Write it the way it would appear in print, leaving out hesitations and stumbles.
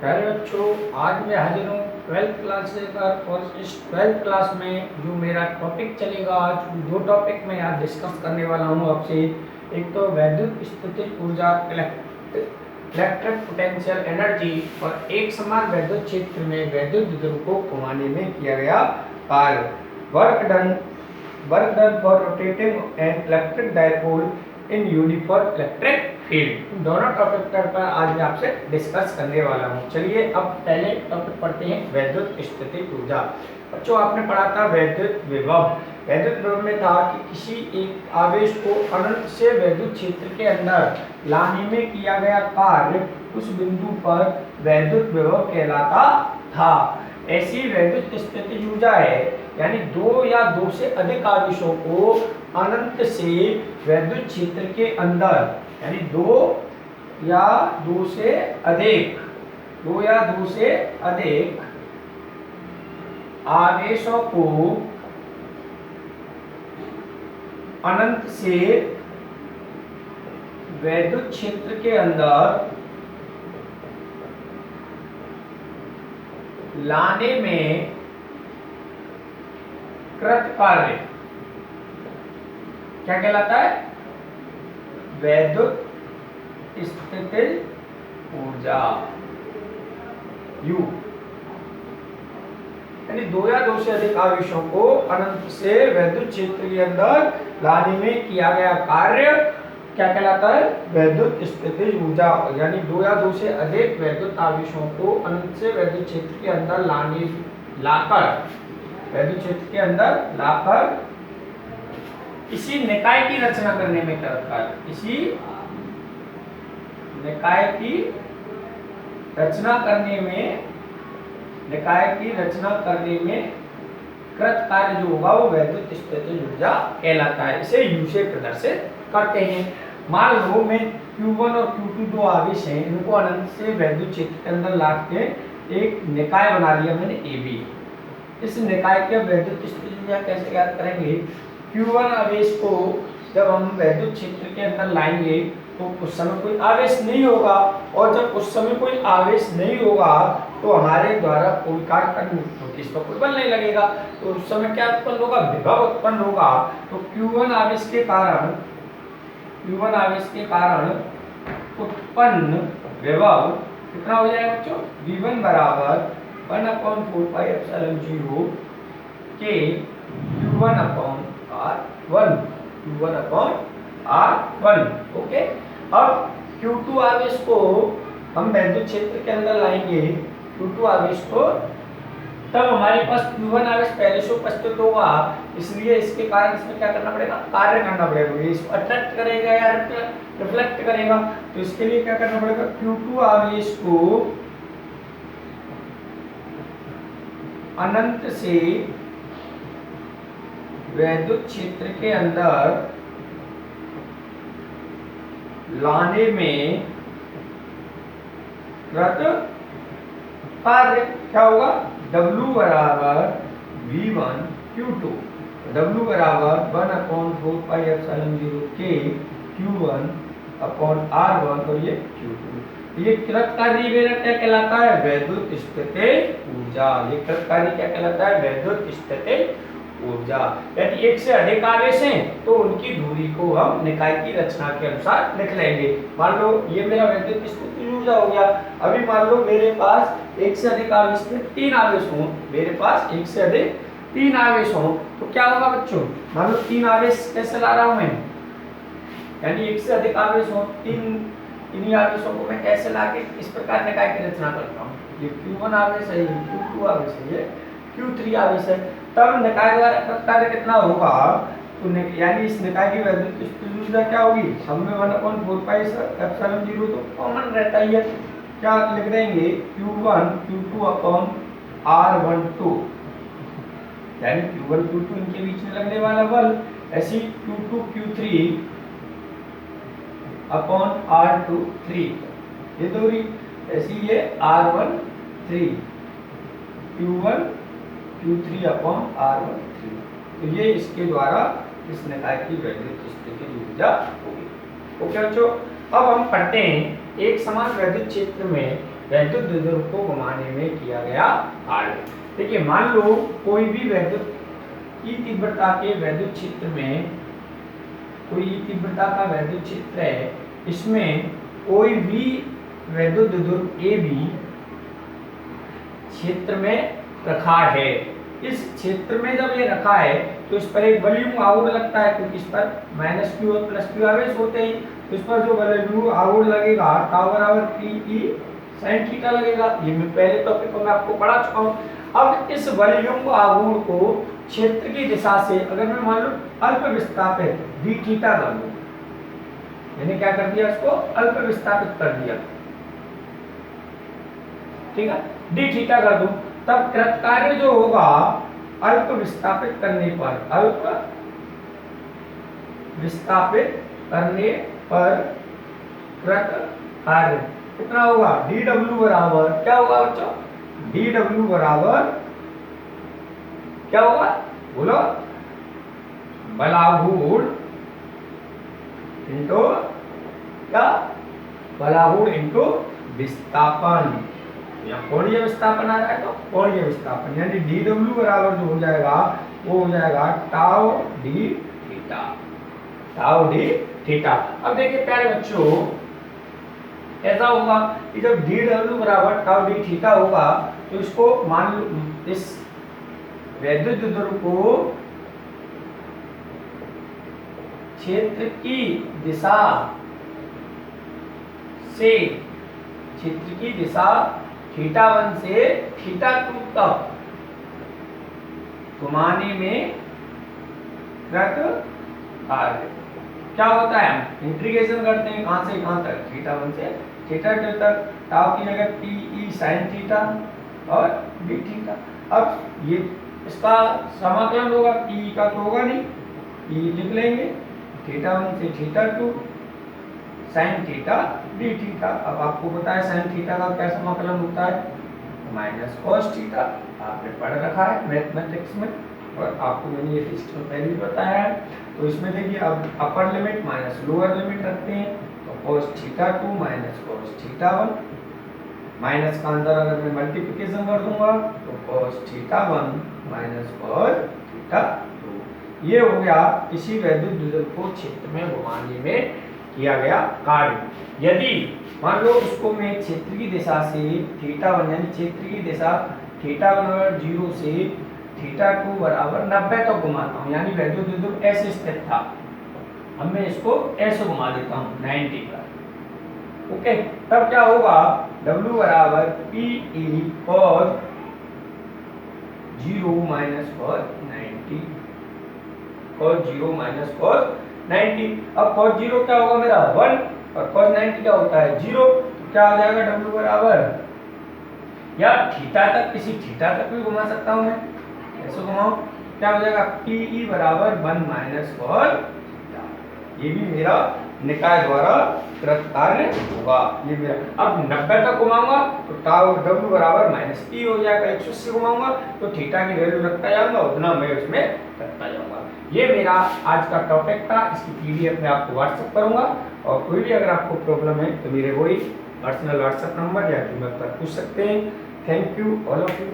प्यारे बच्चों, आज मैं हाजिर हूँ 12th क्लास से लेकर और इस 12th क्लास में जो मेरा टॉपिक चलेगा, आज दो टॉपिक मैं आज डिस्कस करने वाला हूँ आपसे। एक तो वैद्युत स्थितिज ऊर्जा इलेक्ट्रिक पोटेंशियल एनर्जी और एक समान वैद्युत क्षेत्र में वैद्युत विद्युत को घुमाने में किया गया कार्य। Work done for rotating an electric dipole in uniform electric field. दोनों टॉपिक पर आज मैं आपसे डिस्कस करने वाला हूँ। चलिए अब पहले टॉपिक पढ़ते हैं, वैद्युत स्थितिज ऊर्जा। बच्चों, आपने पढ़ा था वैद्युत विभव। वैद्युत विभव में था कि किसी एक आवेश को अनंत से वैद्युत क्षेत्र के अंदर लाने में किया गया कार्य उस बिंदु पर वैद्युत विभव कहलाता था। ऐसी वैद्युत स्थितिज ऊर्जा है, यानी दो या दो से अधिक आवेशों को अनंत से वैद्युत क्षेत्र के अंदर, यानी दो या दो से अधिक आवेशों को अनंत से वैद्युत क्षेत्र के अंदर लाने में कृत कार्य क्या कहलाता है? वैद्युत स्थितिज ऊर्जा U। यानी दो या दो से अधिक आवेशों को अनंत से वैद्युत क्षेत्र के अंदर लाने में किया गया कार्य क्या कहलाता है? वैद्युत स्थितिज ऊर्जा। यानी दो या दो से अधिक वैद्युत आवेशों को अनंत से वैद्युत क्षेत्र के अंदर लाकर इसी निकाय की रचना करने में कृत कार्य जो होगा वो वैद्युत स्थितिज ऊर्जा कहलाता है। इसे U से प्रदर्शित करते हैं। मान लो मैं Q1 और Q2 दो आवेश हैं, इनको अनंत से वैद्युत क्षेत्र के अंदर ला के एक निकाय बना लिया मैंने AB। इस निकाय के वैद्युत स्थितिज ऊर्जा कैसे ज्ञात करेंगे? Q1 आवेश को जब हम वैद्युत क्षेत्र के अंदर लाएंगे तो उस समय कोई आवेश नहीं होगा, और जब उस समय कोई आवेश नहीं होगा तो हमारे द्वारा कोई कार्य करने तो इस पर कोई बल नहीं लगेगा, तो उस समय क्या उत्पन्न होगा? विभव उत्पन्न होगा। तो Q1 आवेश के कारण उत्पन्न विभव कितना हो जाएगा बच्चों? V1 बराबर 1/4πε0 के Q1/R1। ओके। अब Q2 आवेश को हम वैद्युत क्षेत्र के अंदर लाएंगे, Q2 आवेश को, तब हमारे पास Q1 आवेश पहले से उपस्थित होगा, इसलिए इसके कारण इसमें क्या करना पड़ेगा? कार्य करना पड़ेगा। ये इसको अट्रैक्ट करेगा या रिफ्लेक्ट करेगा, तो इसके लिए क्या करना पड़ेगा? Q2 आवेश को अनंत से वैद्युत क्षेत्र के अंदर लाने में कृत कार्य क्या होगा? W बराबर V1 Q2, W बराबर 1/4πε0 के Q1/R1 और ये Q2। ये कृत कार्य मेरा क्या कहलाता है? वैद्युत स्थितिज ऊर्जा। ये कृत कार्य क्या कहलाता है? वैद्युत स्थितिज ऊर्जा। यदि एक से अधिक आवेश हैं तो उनकी दूरी को हम निकाय की रचना के अनुसार लिख लेंगे। मान लो ये मेरा वैद्युत स्थितिज ऊर्जा हो गया। अभी मान लो मेरे पास एक से अधिक आवेश में तीन आवेश हों, तो क्या होगा बच्चों? मान लो तीन आवेश कैसे ला रहा हूं मैं, यानी एक से अधिक आवेश हो, इन्हीं आवेशों को मैं कैसे ला के इस प्रकार निकाय की रचना करता हूँ। ये Q1 आवेश है, ये Q2 आवेश है, ये Q3 आवेश है। तब निकाय द्वारा कृत कार्य कितना होगा? तो यानी इस निकाय की वैद्युत स्थितिज ऊर्जा क्या होगी? सब में 1/4πε0 तो कॉमन रहता ही है। क्या लिख देंगे? Q1 Q2/R12, यानी Q1 Q2 इनके बीच में लगने वाला बल, ऐसी Q2 Q3/R23 ये दूरी, ऐसी ये R13 Q1 Q3/R13। तो ये इसके द्वारा इस निकाय की वैद्युत स्थितिज ऊर्जा होगी। ओके बच्चों, अब हम पढ़ते हैं एक समान वैद्युत क्षेत्र में वैद्युत द्विध्रुव को घुमाने में किया गया कार्य। देखिए मान लो कोई भी वैद्युत ई तीव्रता के वैद्युत क्षेत्र में, कोई ई तीव्रता का वैद्युत क्षेत्र है, इसमें कोई भी वैद्युत द्विध्रुव ए बी क्षेत्र में रखा है। इस क्षेत्र में जब ये रखा है तो इस पर एक वॉल्यूम आउट लगता है, क्योंकि इस पर -q और +q आवेश होते हैं। तो इस पर जो वॉल्यूम आउट लगेगा टाउ बराबर P sin थीटा लगेगा। ये मैं पहले टॉपिक में आपको पढ़ा चुका हूँ। अब इस वॉल्यूम आघूर्ण को क्षेत्र की दिशा से अगर मैं मान लो अल्प विस्थापित d थीटा कर दूं, मैंने क्या कर दिया, इसको अल्प विस्थापित कर दिया, ठीक है, d थीटा कर दूं, तब कृत कार्य जो होगा अल्प विस्थापित करने पर, अल्प विस्थापित करने पर कृत कार्य कितना होगा, dw बराबर क्या होगा बच्चों, dw बराबर क्या होगा बोलो, बलाघूर्ण इंटू क्या, बलाघूर्ण इंटू विस्थापन, या कोणीय विस्थापन आ रहा है तो कोणीय विस्थापन, यानी dw बराबर जो हो जाएगा वो हो जाएगा tau d theta, tau d theta. अब देखिए प्यारे बच्चों ऐसा होगा कि जब dw बराबर टाउ d थीटा होगा तो इसको मान लो इस वैद्युत द्विध्रुव को क्षेत्र की दिशा से, क्षेत्र की दिशा θ1 से θ2 तक घुमाने में कृत कार्य क्या होता है, हम इंटीग्रेशन करते हैं कहां से कहां तक, θ1 से θ2 तक, टाउ की जगह P sin थीटा और d थीटा। अब ये इसका समाकलन होगा, P का तो होगा नहीं, P लिख लेंगे, θ1 से θ2 sin थीटा d थीटा। अब आपको पता है sin थीटा का क्या समाकलन होता है, माइनस cos थीटा, आपने पढ़ रखा है मैथमेटिक्स में और आपको मैंने ये सिस्टम पहले भी बताया है। तो इसमें देखिए अब upper limit minus lower limit रखते हैं, तो cos θ2 माइनस cos θ1, माइनस का अंदर अगर मैं मल्टीप्लिकेशन कर दूंगा तो cos θ1 माइनस cos θ2। ये हो गया किसी वैद्युत द्विध्रुव को क्षेत्र में घुमाने में किया गया कार्य। यदि मान लो उसको मैं क्षेत्र की दिशा से θ1 यानी क्षेत्र की दिशा θ1 बराबर 0 से θ2 बराबर 90 तक घुमाता हूँ, यानी वैद्युत द्विध्रुव ऐसे स्थित था, अब मैं इसको ऐसे घुमा देता हूँ 90 पर, ओके, तब क्या होगा, W बराबर P cos 0 minus cos 90, cos 0 minus cos 90। अब cos 0 क्या होगा मेरा 1 और cos 90 क्या होता है 0, तो क्या आ जाएगा W बराबर, या थीटा तक, किसी थीटा तक भी घुमा सकता हूं मैं, ऐसे घुमाऊं, क्या हो जाएगा Pe बराबर 1 माइनस cos थीटा। ये भी मेरा निकाय द्वारा कृत कार्य होगा, ये मेरा। अब 90 तक घुमाऊंगा तो टाउ W बराबर माइनस P हो जाएगा, 180 घुमाऊंगा तो थीटा की वैल्यू रखता जाऊंगा, उतना मैं उसमें रखता जाऊंगा। ये मेरा आज का टॉपिक था, इसकी PDF में आपको व्हाट्सएप करूंगा, और कोई भी अगर आपको प्रॉब्लम है तो मेरे वही पर्सनल व्हाट्सएप नंबर या ईमेल पर पूछ सकते हैं। Thank you all of you.